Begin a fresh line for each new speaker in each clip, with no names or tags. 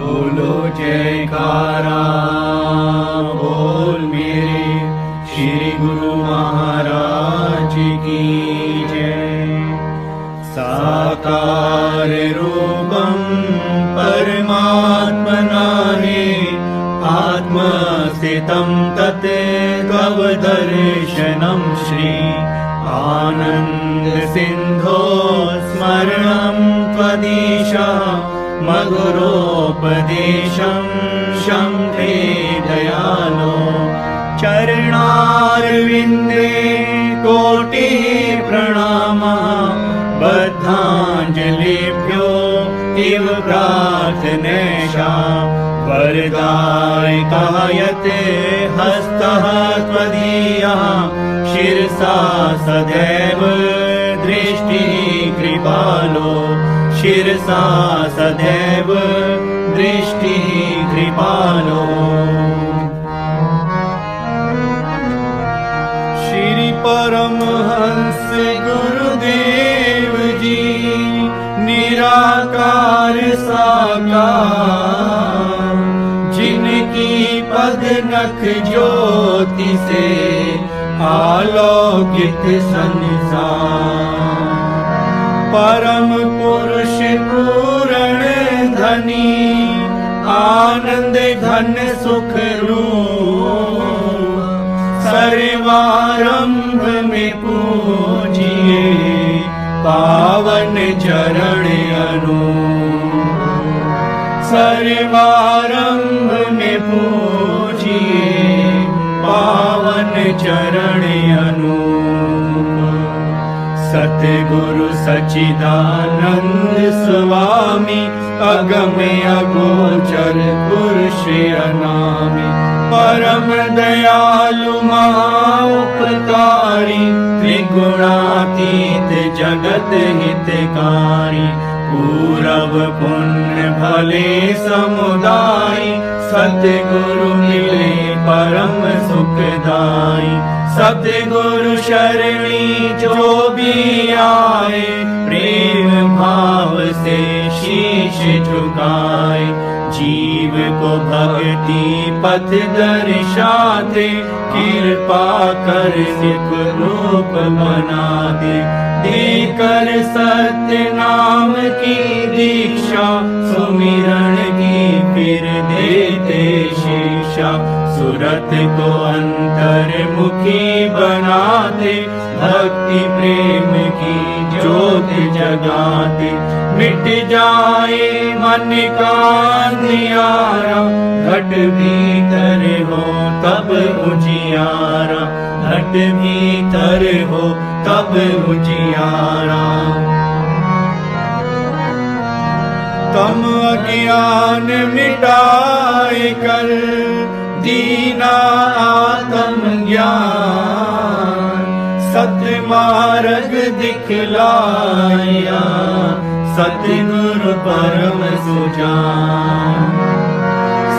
बोलो जयकारा बोल मेरे श्री गुरु महाराज की जय। साकार रूपं परमात्मना हे आत्मस्थितं तत् तव दर्शनं श्री आनंद सिंधो स्मरणं त्वदीशा मधुरोपदेशं शम्भे दयालो चरणारविन्दे कोटि प्रणामः बद्धाञ्जलिभ्यो इव प्रार्थनेशा वरदायकायते हस्तः त्वदीयः शिरसा सदैव दृष्टिः कृपालो शिरसा सदैव दृष्टिः कृपालो। श्री परमहंस गुरुदेव जी निराकार साकार जिनकी पद नख ज्योति से आलोकित संसार परम पुरुष पूर्ण धनी आनंद घन सुख रूप सर्वारंभ में पूजिए पावन चरण अनूप सर्वारंभ में पूजिए पावन चरण अनूप। सतगुरु सच्चिदानंद स्वामी अगम्य अगोचर पुरुष अनामि परम दयालु महाउपकारी त्रिगुणातीत जगत हितकारी पूरब पुण्य भले समुदाय सतगुरु मिले परम सुखदाई। सतगुरु शरणी जो भी आए प्रेम भाव से शीश झुकाए जीव को भक्ति पथ दर्शाते कृपा कर सिख रूप बना दे देकर सत्य नाम की दीक्षा सुमिरन की फिर देते शिक्षा सुरत को अंतर्मुखी बनाते भक्ति प्रेम की ज्योत जगाते मिट जाए मन का अंधियारा घट भीतर हो तब उजियारा घट भीतर हो तब उजियारा। तम अज्ञान मिटाए कर दीना आत्म ज्ञान सतमार्ग दिखलाया सतगुरु परम सुजान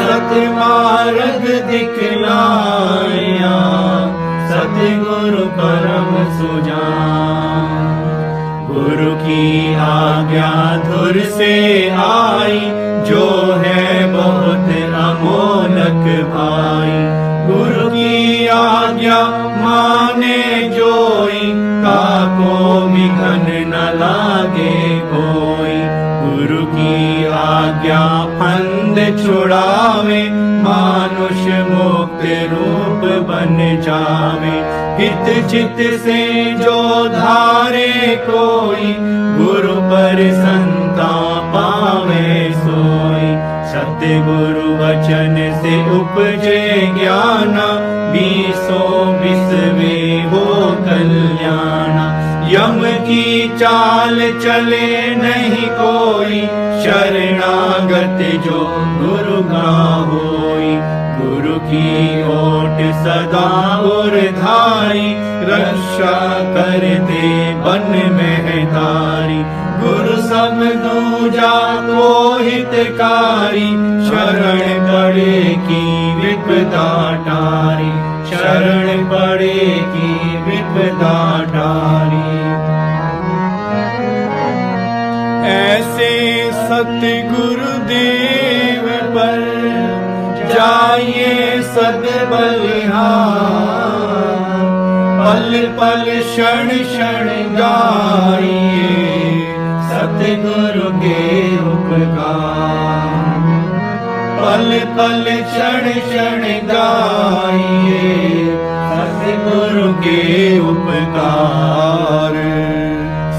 सतमार्ग दिखलाया सतगुरु परम सुजान। गुरु की आज्ञा धुर से आई जो है बहुत अमोलक भाई गुरु की आज्ञा माने जोई काको विघन न लागे कोई गुरु की आज्ञा फंद छुड़ावे मानुष मुक्त रूप बन जावे हित चित से जो धारे कोई गुरु पर संता पावे सोई सतगुरु वचन से उपजे ज्ञान बीसो बिसवे हो कल्याण यम की चाल चले नहीं कोई शरणागत जो गुरु का होई गुरु की ओट सदा उरधारी रक्षा करते बन महतारी गुरु सब दूजा को हितकारी शरण पड़े की विपदा टारी शरण पड़े की विपदा टारी। ऐसे सतगुरुदेव सद बलिहार, पल पल क्षण क्षण गाइए सतगुरु के उपकार। पल पल क्षण क्षण गाइए सतगुरु के उपकार।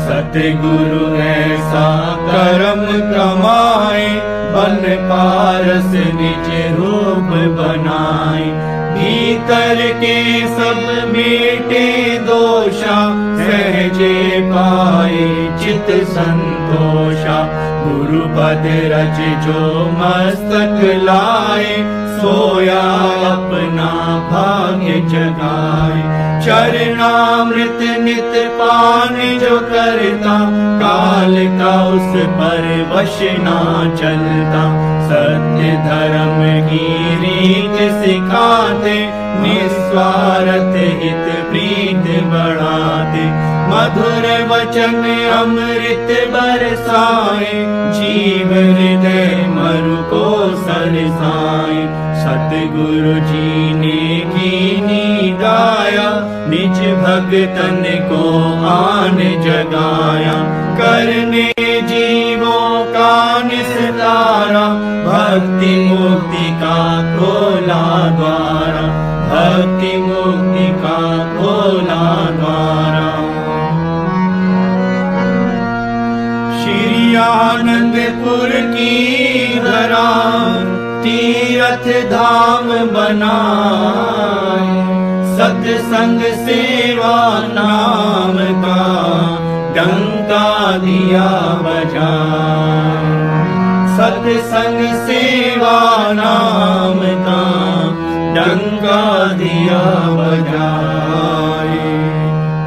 सतगुरु ऐसा कर्म कमाए, बन पारस निज रूप बनाए। भीतर के सब मेटे दोषा, सहजे पाए चित संतोषा। गुरु पद रज जो मस्तक लाए, सोया अपना भाग्य जगाए। चरणामृत नित पान जो करता, काल का उस पर वश ना चलता। सत्य धर्म की रीत सिखाते, निस्वार्थ हित प्रीत बढ़ाते। मधुर वचन अमृत बरसाए, जीव हृदय मरु को सरसाए। सतगुरु जी ने कीनी गाया, निज भगतन को आन जगाया। करने जीवों का निस्तारा, भक्ति मुक्ति का खोला द्वारा। भक्ति मुक्ति का खोला द्वारा। श्री आनंदपुर की धरा, तीर्थ धाम बनाए। सत्संग सेवा नाम का डंका दिया बजाए। सत्संग सेवा नाम का डंका दिया बजाए।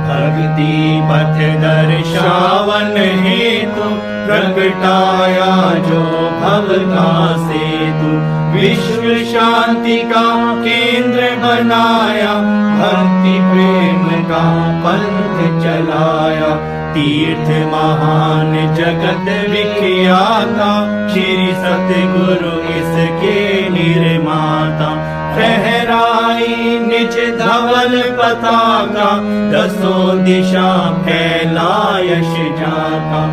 भक्ति पथ दर्शावन हेतु, प्रगटाया जो भव का सेतु। विश्व शांति का केंद्र बनाया, भक्ति प्रेम का पंथ चलाया। तीर्थ महान जगत विख्याता, श्री सतगुरु इसके निर्माता। फहराई निज धवल पताका, दसों दिशा फैला यश जाका।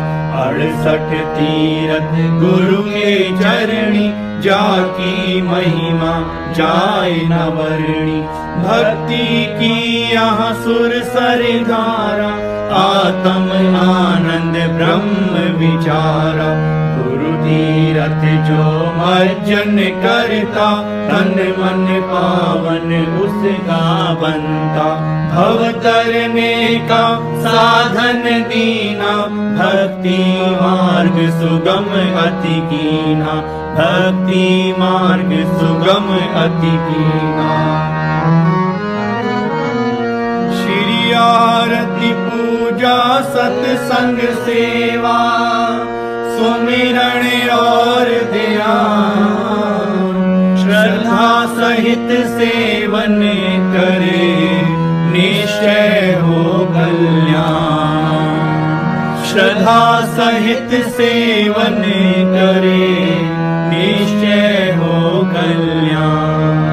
68 तीरथ गुरु के चरणी, जाकी महिमा जाए न वर्णी। भक्ति की यहाँ सुर सर धारा, आत्म आनंद ब्रह्म विचारा। गुरु तीरथ जो मर्जन करता, तन मन पावन उसका बनता। भव तरने का साधन दीना, भक्ति मार्ग सुगम अति कीना। भक्ति मार्ग सुगम अति कीना। श्री आरती पूजा सत्संग सेवा, सुमिरण और ध्यान। श्रद्धा सहित सेवन करे, निश्चय हो कल्याण। श्रद्धा सहित सेवन करे, निश्चय हो कल्याण।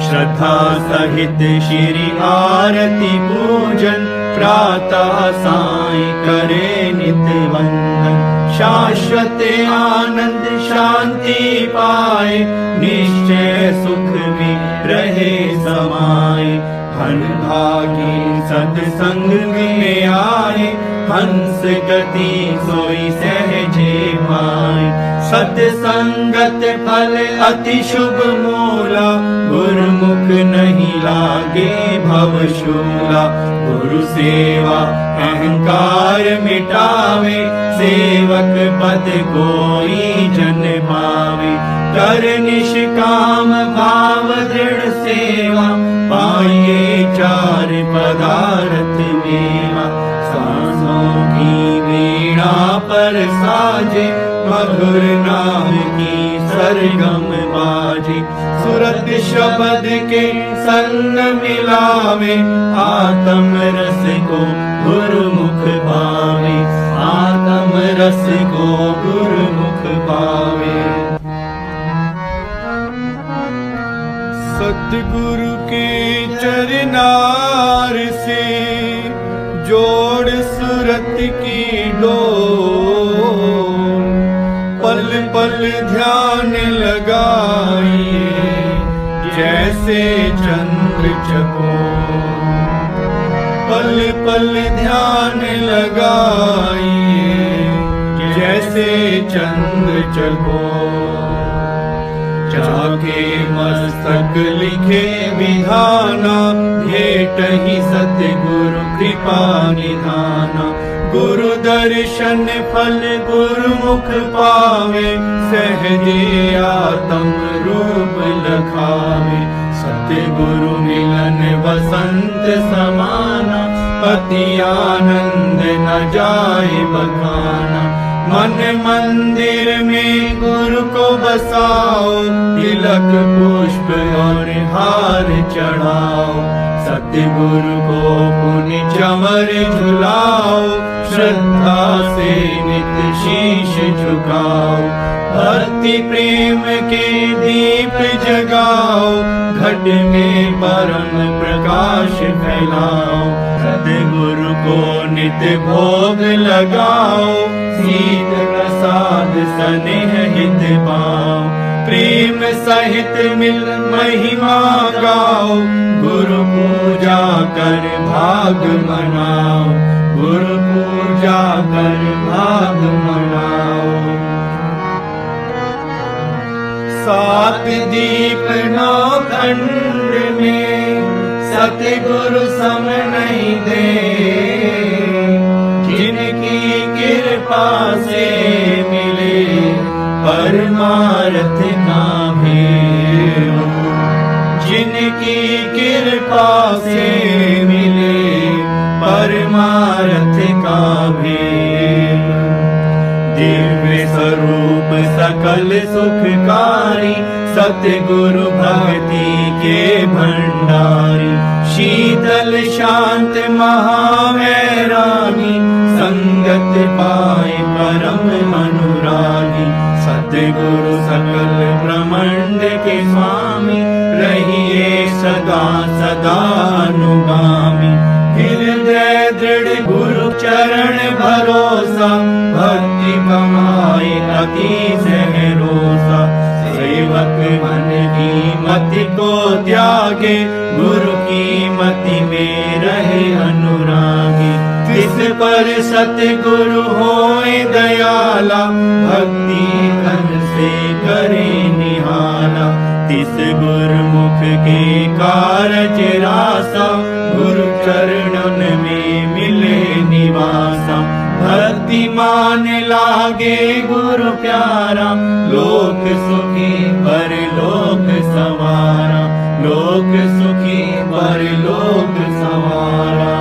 श्रद्धा सहित श्री आरती पूजन, प्रातः साय करे नित वंदन। शाश्वत आनंद शांति पाए, निश्चय सुख में रहे समाये। धन भागी सत्संग में आए, हंस गति सोई सहजे पाए। सत्संगत फल अति शुभ मूला, गुरुमुख नहीं लागे भवशूला। गुरु सेवा अहंकार मिटावे, सेवक पद कोई जन पावे। कर निष्काम भाव दृढ़ सेवा, पाइए चार पदार्थ मेवा। सांसों की वीणा पर साजे, मधुर नाम की सरगम बाजे। सुरत शब्द के संग मिलावे, आत्म रस को गुरुमुख पावे। आत्म रस को गुरुमुख पावे। सतगुरु के चरनार से जोड़ सुरत की डोर, पल पल ध्यान लगाइए जैसे चंद्र चकोर। पल पल ध्यान लगाइए जैसे चंद्र चकोर। जाके मस्तक लिखे विधाना, भेट ही सतगुरु कृपा निधाना। गुरु दर्शन फल गुरुमुख पावे, सहजे आत्म रूप लखावे। सतगुरु मिलन वसंत समाना, अति आनंद न जाए बखाना। मन मंदिर में गुरु को बसाओ, तिलक पुष्प और हार चढ़ाओ। सतगुरु को पुण्य चमर झुलाओ, श्रद्धा से नित शीश झुकाओ। भक्ति प्रेम के दीप जगाओ, घट में परम प्रकाश फैलाओ। सतगुरु को नित भोग लगाओ, शीत प्रसाद स्नेह हित पाओ। प्रेम सहित मिल महिमा गाओ, गुरु पूजा कर भाग मनाओ। गुरु पूजा कर भाग मनाओ। सात दीप नौ खंड में सतगुरु सम नहीं दे, जिनकी कृपा से मिले परमार्थ का भेद। जिनकी कृपा से मिले परमार्थ का भेद। दिव्य स्वरूप सकल सुखकारी, सतगुरु भक्ति के भंडारी। शीतल शांत महावैरागी, संगत पाए परम अनुरागी। सतगुरु सकल ब्रह्मांड के स्वामी, रहिए सदा सदा अनुगामी। हृदय दृढ़ गुरु चरण भरोसा, भक्ति कमाए अति सहरोसा। सेवक मन की मति को त्यागे, गुरु की मति में रहे अनुरागी। तिस पर सतगुरु होए दयाला, भक्ति घर से करे निहाला। तिस गुरुमुख के कारज रासा, गुरु चरणन में मिले निवासा। भक्ति मान लागे गुरु प्यारा, लोक सुखी परलोक सवारा। लोक सुखी परलोक सवारा।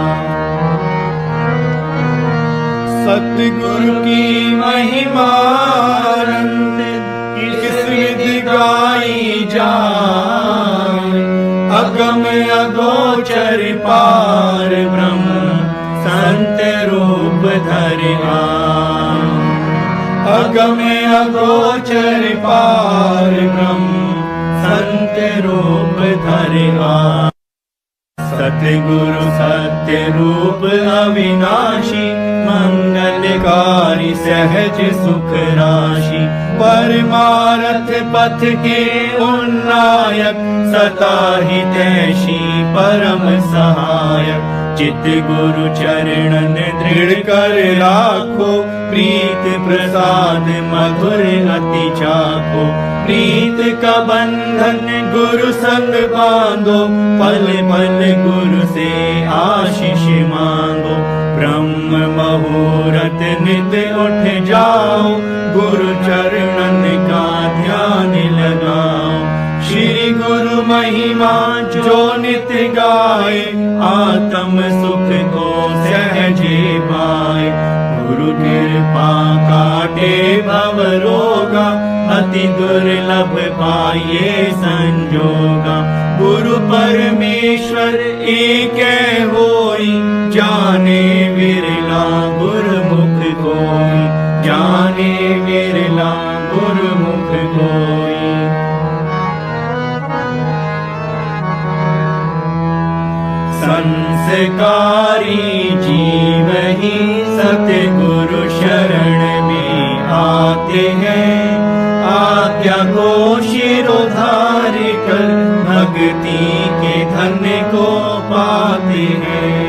सतगुरु की महिमा किस विधि गाई जाए, अगम अगोचर पार ब्रह्म संत रूप धरि आए। अगम अगोचर पार ब्रह्म संत रूप धरि आए। सतगुरु सत्य रूप अविनाशी, मंगलकारी सहज सुख राशि। परमार्थ पथ के उन्नायक, सता हितैषी परम सहायक। चित गुरु चरणन दृढ़ कर राखो, प्रीत प्रसाद मधुर अति चाखो। प्रीत का बंधन गुरु संग बांधो, पल पल गुरु से आशीष मांगो। ब्रह्म मुहूर्त नित उठ जाओ, गुरु चरणन का ध्यान लगाओ। श्री गुरु महिमा जो नित गाए, आत्म सुख को सहजे पाए। गुरु कृपा काटे भव रोगा, अति दुर्लभ पाइए संजोगा। गुरु परमेश्वर एक होई, जाने विरला गुरुमुख कोई। जाने विरला गुरुमुख कोई। संस्कारी जीव ही सतगुरु शरण में आते हैं। आज्ञा को शिरोधार कर भक्ति के धन को पाते हैं।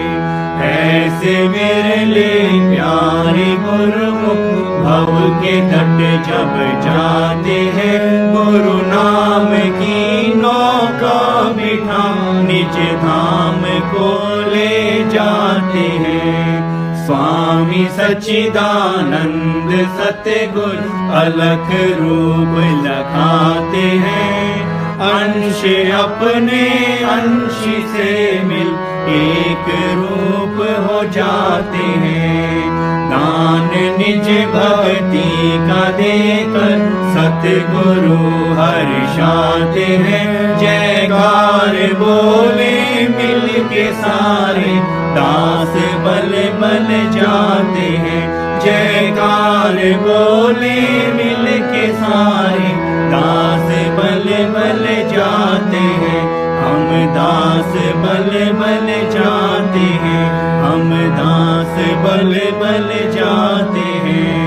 ऐसे विरले प्यारे गुरुमुख भव के तट जब जाते हैं। गुरु नाम की नौका बिठा निज धाम को ले जाते हैं। स्वामी सच्चिदानंद सतगुरु अलख रूप लखाते हैं। अंश अपने अंश से मिल एक रूप हो जाते हैं। दान निज भक्ति का देकर सतगुरु हर्षाते हैं। जयकार बोले मिल के सारे दास बल बल जाते हैं। जयकार बोले मिल के सारे दास बल बल जाते हैं। हम दास बल बल जाते हैं। हम दास बल बल जाते हैं।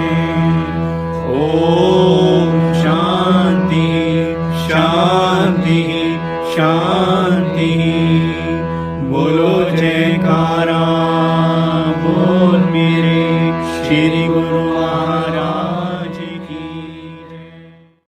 ओम शांति शांति शांति। बोलो जयकारा बोल मेरे श्री गुरु